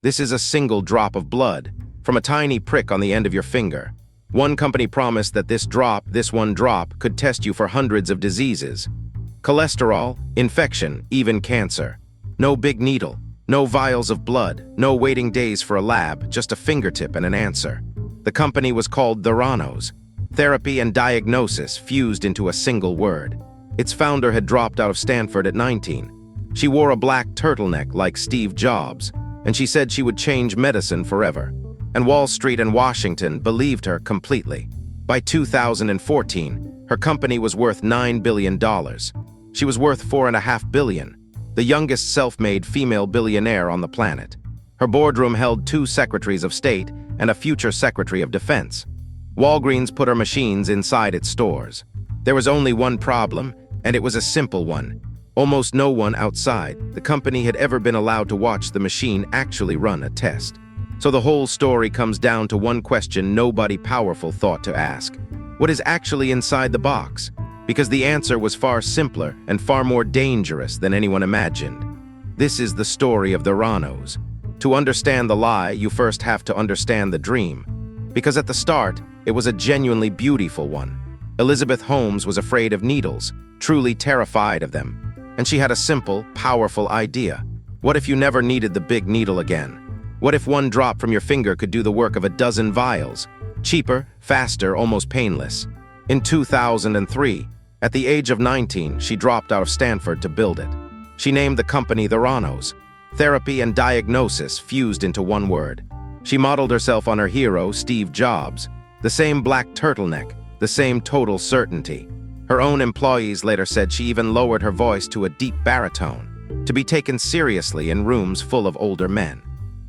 This is a single drop of blood, from a tiny prick on the end of your finger. One company promised that this one drop, could test you for hundreds of diseases. Cholesterol, infection, even cancer. No big needle, no vials of blood, no waiting days for a lab, just a fingertip and an answer. The company was called Theranos. Therapy and diagnosis fused into a single word. Its founder had dropped out of Stanford at 19. She wore a black turtleneck like Steve Jobs, and she said she would change medicine forever. And Wall Street and Washington believed her completely. By 2014, her company was worth $9 billion. She was worth $4.5 billion, the youngest self-made female billionaire on the planet. Her boardroom held 2 Secretaries of State and a future Secretary of Defense. Walgreens put her machines inside its stores. There was only one problem, and it was a simple one. Almost no one outside the company had ever been allowed to watch the machine actually run a test. So the whole story comes down to one question nobody powerful thought to ask. What is actually inside the box? Because the answer was far simpler and far more dangerous than anyone imagined. This is the story of the Theranos. To understand the lie, you first have to understand the dream. Because at the start, it was a genuinely beautiful one. Elizabeth Holmes was afraid of needles, truly terrified of them. And she had a simple, powerful idea. What if you never needed the big needle again? What if one drop from your finger could do the work of a dozen vials? Cheaper, faster, almost painless. In 2003, at the age of 19, she dropped out of Stanford to build it. She named the company Theranos. Therapy and diagnosis fused into one word. She modeled herself on her hero, Steve Jobs. The same black turtleneck, the same total certainty. Her own employees later said she even lowered her voice to a deep baritone, to be taken seriously in rooms full of older men.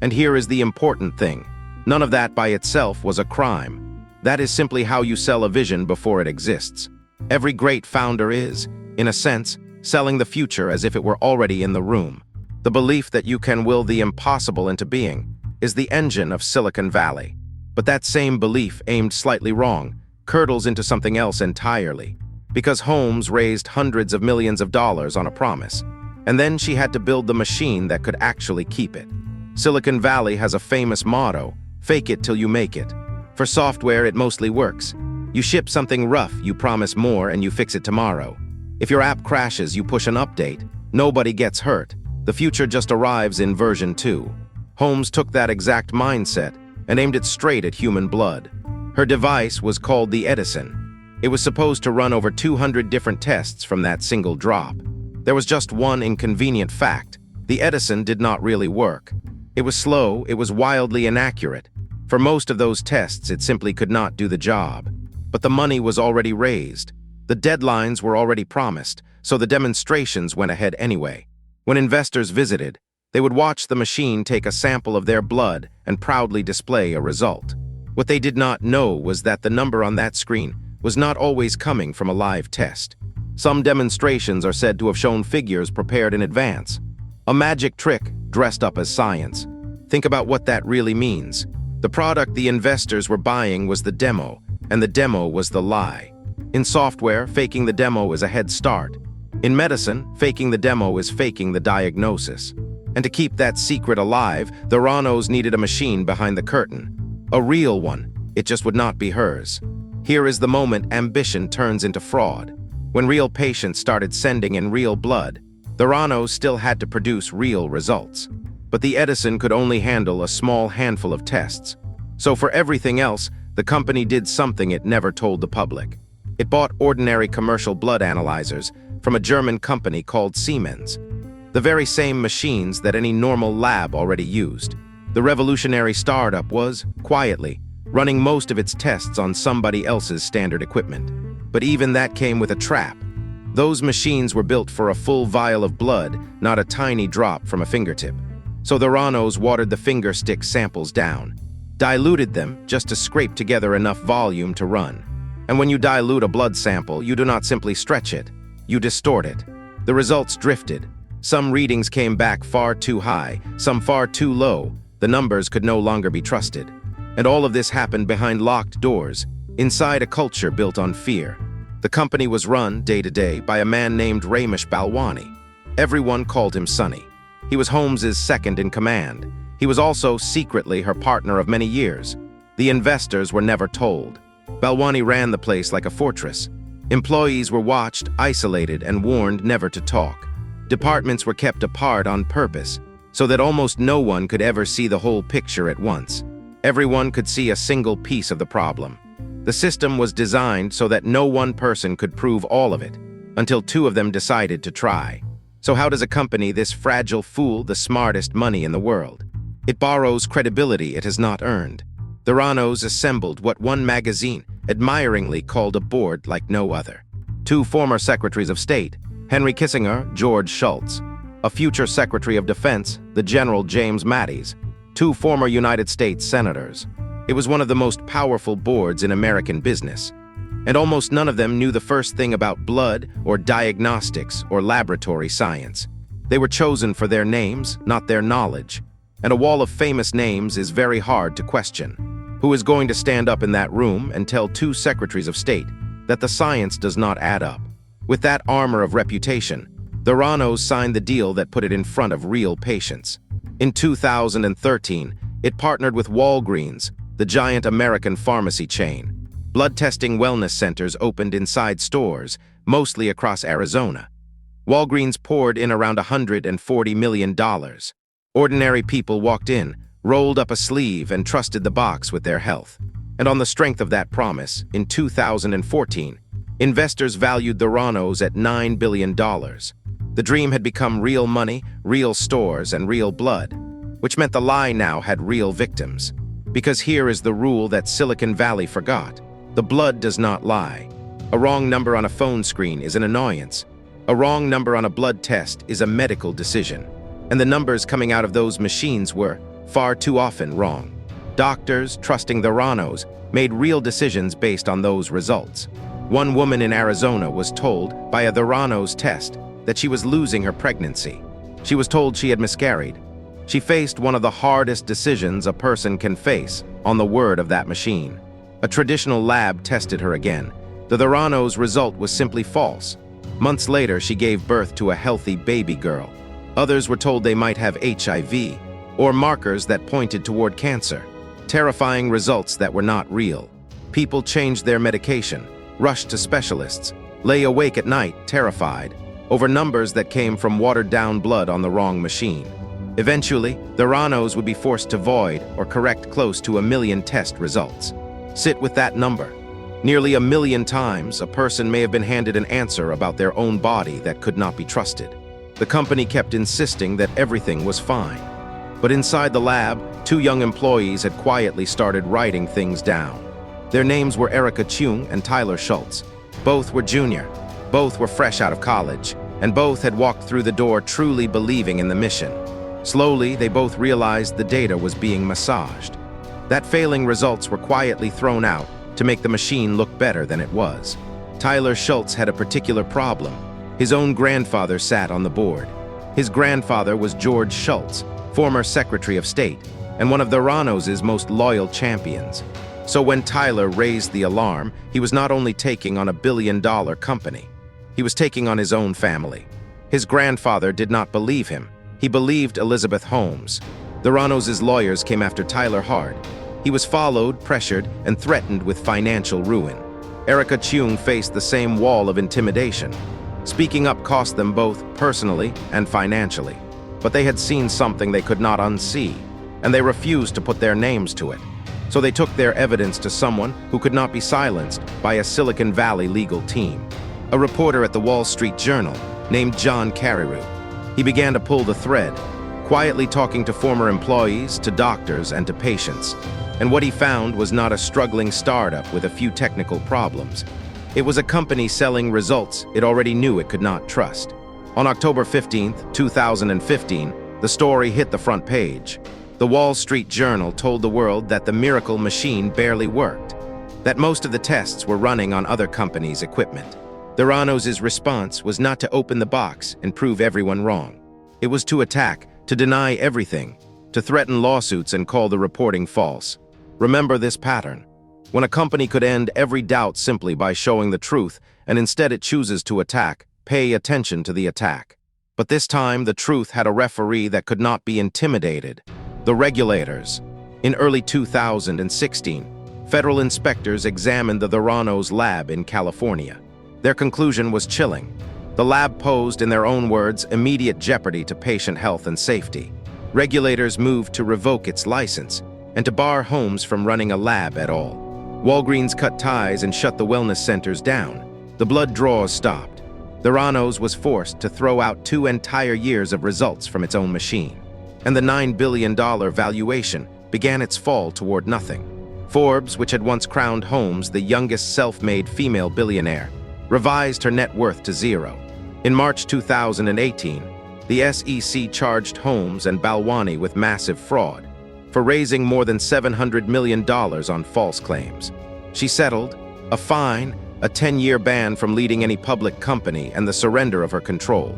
And here is the important thing. None of that by itself was a crime. That is simply how you sell a vision before it exists. Every great founder is, in a sense, selling the future as if it were already in the room. The belief that you can will the impossible into being is the engine of Silicon Valley. But that same belief, aimed slightly wrong, curdles into something else entirely. Because Holmes raised hundreds of millions of dollars on a promise, and then she had to build the machine that could actually keep it. Silicon Valley has a famous motto, fake it till you make it. For software, it mostly works. You ship something rough, you promise more, and you fix it tomorrow. If your app crashes, you push an update. Nobody gets hurt. The future just arrives in version 2. Holmes took that exact mindset and aimed it straight at human blood. Her device was called the Edison. It was supposed to run over 200 different tests from that single drop. There was just one inconvenient fact. The Edison did not really work. It was slow, it was wildly inaccurate. For most of those tests, it simply could not do the job. But the money was already raised. The deadlines were already promised, so the demonstrations went ahead anyway. When investors visited, they would watch the machine take a sample of their blood and proudly display a result. What they did not know was that the number on that screen was not always coming from a live test. Some demonstrations are said to have shown figures prepared in advance. A magic trick dressed up as science. Think about what that really means. The product the investors were buying was the demo, and the demo was the lie. In software, faking the demo is a head start. In medicine, faking the demo is faking the diagnosis. And to keep that secret alive, the Theranos needed a machine behind the curtain. A real one. It just would not be hers. Here is the moment ambition turns into fraud. When real patients started sending in real blood, the Theranos still had to produce real results. But the Edison could only handle a small handful of tests. So for everything else, the company did something it never told the public. It bought ordinary commercial blood analyzers from a German company called Siemens. The very same machines that any normal lab already used. The revolutionary startup was, quietly, running most of its tests on somebody else's standard equipment. But even that came with a trap. Those machines were built for a full vial of blood, not a tiny drop from a fingertip. So the Theranos watered the finger stick samples down, diluted them just to scrape together enough volume to run. And when you dilute a blood sample, you do not simply stretch it, you distort it. The results drifted. Some readings came back far too high, some far too low. The numbers could no longer be trusted. And all of this happened behind locked doors, inside a culture built on fear. The company was run, day to day, by a man named Ramesh Balwani. Everyone called him Sonny. He was Holmes's second in command. He was also secretly her partner of many years. The investors were never told. Balwani ran the place like a fortress. Employees were watched, isolated, and warned never to talk. Departments were kept apart on purpose, so that almost no one could ever see the whole picture at once. Everyone could see a single piece of the problem. The system was designed so that no one person could prove all of it, until two of them decided to try. So how does a company this fragile fool the smartest money in the world? It borrows credibility it has not earned. Theranos assembled what one magazine admiringly called a board like no other. Two former Secretaries of State, Henry Kissinger, George Shultz, a future Secretary of Defense, the General James Mattis, two former United States senators. It was one of the most powerful boards in American business, and almost none of them knew the first thing about blood or diagnostics or laboratory science. They were chosen for their names, not their knowledge, and a wall of famous names is very hard to question. Who is going to stand up in that room and tell two Secretaries of State that the science does not add up? With that armor of reputation, Theranos signed the deal that put it in front of real patients. In 2013, it partnered with Walgreens, the giant American pharmacy chain. Blood testing wellness centers opened inside stores, mostly across Arizona. Walgreens poured in around $140 million. Ordinary people walked in, rolled up a sleeve, and trusted the box with their health. And on the strength of that promise, in 2014, investors valued Theranos at $9 billion. The dream had become real money, real stores, and real blood, which meant the lie now had real victims. Because here is the rule that Silicon Valley forgot. The blood does not lie. A wrong number on a phone screen is an annoyance. A wrong number on a blood test is a medical decision. And the numbers coming out of those machines were far too often wrong. Doctors, trusting Theranos, made real decisions based on those results. One woman in Arizona was told by a Theranos test that she was losing her pregnancy. She was told she had miscarried. She faced one of the hardest decisions a person can face on the word of that machine. A traditional lab tested her again. The Theranos result was simply false. Months later, she gave birth to a healthy baby girl. Others were told they might have HIV, or markers that pointed toward cancer. Terrifying results that were not real. People changed their medication, rushed to specialists, lay awake at night, terrified, over numbers that came from watered-down blood on the wrong machine. Eventually, Theranos would be forced to void or correct close to 1 million test results. Sit with that number. Nearly 1 million times, a person may have been handed an answer about their own body that could not be trusted. The company kept insisting that everything was fine. But inside the lab, two young employees had quietly started writing things down. Their names were Erica Chung and Tyler Schultz. Both were junior. Both were fresh out of college. And both had walked through the door truly believing in the mission. Slowly, they both realized the data was being massaged. That failing results were quietly thrown out to make the machine look better than it was. Tyler Schultz had a particular problem. His own grandfather sat on the board. His grandfather was George Shultz, former Secretary of State, and one of Theranos' most loyal champions. So when Tyler raised the alarm, he was not only taking on a billion-dollar company, he was taking on his own family. His grandfather did not believe him. He believed Elizabeth Holmes. Theranos' lawyers came after Tyler hard. He was followed, pressured, and threatened with financial ruin. Erica Chung faced the same wall of intimidation. Speaking up cost them both personally and financially. But they had seen something they could not unsee, and they refused to put their names to it. So they took their evidence to someone who could not be silenced by a Silicon Valley legal team. A reporter at the Wall Street Journal named John Carreyrou. He began to pull the thread, quietly talking to former employees, to doctors, and to patients. And what he found was not a struggling startup with a few technical problems. It was a company selling results it already knew it could not trust. On October 15, 2015, the story hit the front page. The Wall Street Journal told the world that the miracle machine barely worked, that most of the tests were running on other companies' equipment. Theranos' response was not to open the box and prove everyone wrong. It was to attack, to deny everything, to threaten lawsuits and call the reporting false. Remember this pattern. When a company could end every doubt simply by showing the truth, and instead it chooses to attack, pay attention to the attack. But this time, the truth had a referee that could not be intimidated. The regulators. In early 2016, federal inspectors examined the Theranos lab in California. Their conclusion was chilling. The lab posed, in their own words, immediate jeopardy to patient health and safety. Regulators moved to revoke its license and to bar Holmes from running a lab at all. Walgreens cut ties and shut the wellness centers down. The blood draws stopped. Theranos was forced to throw out 2 entire years of results from its own machine. And the $9 billion valuation began its fall toward nothing. Forbes, which had once crowned Holmes the youngest self-made female billionaire, revised her net worth to 0. In March 2018, the SEC charged Holmes and Balwani with massive fraud for raising more than $700 million on false claims. She settled a fine, a 10-year ban from leading any public company, and the surrender of her control.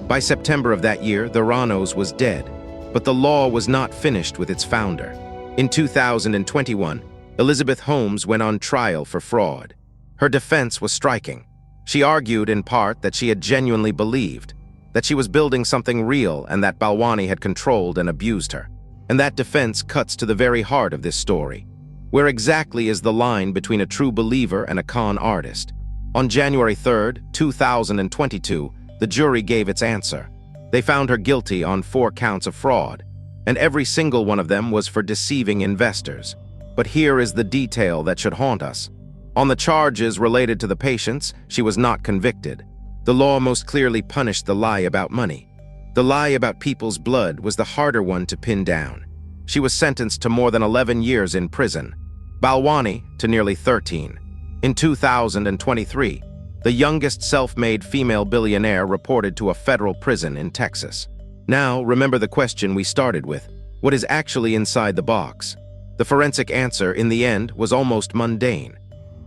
By September of that year, Theranos was dead, but the law was not finished with its founder. In 2021, Elizabeth Holmes went on trial for fraud. Her defense was striking. She argued in part that she had genuinely believed that she was building something real and that Balwani had controlled and abused her. And that defense cuts to the very heart of this story. Where exactly is the line between a true believer and a con artist? On January 3, 2022, the jury gave its answer. They found her guilty on 4 counts of fraud, and every single one of them was for deceiving investors. But here is the detail that should haunt us. On the charges related to the patients, she was not convicted. The law most clearly punished the lie about money. The lie about people's blood was the harder one to pin down. She was sentenced to more than 11 years in prison. Balwani to nearly 13. In 2023, the youngest self-made female billionaire reported to a federal prison in Texas. Now, remember the question we started with. What is actually inside the box? The forensic answer, in the end, was almost mundane.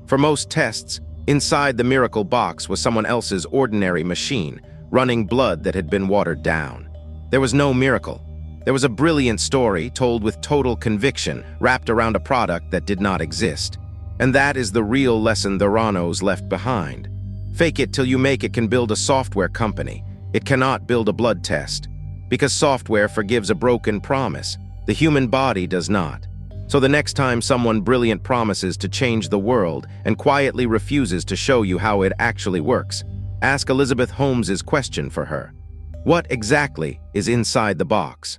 For most tests, inside the miracle box was someone else's ordinary machine, running blood that had been watered down. There was no miracle. There was a brilliant story told with total conviction, wrapped around a product that did not exist. And that is the real lesson Theranos left behind. Fake it till you make it can build a software company. It cannot build a blood test. Because software forgives a broken promise. The human body does not. So the next time someone brilliant promises to change the world and quietly refuses to show you how it actually works, ask Elizabeth Holmes's question for her. What exactly is inside the box?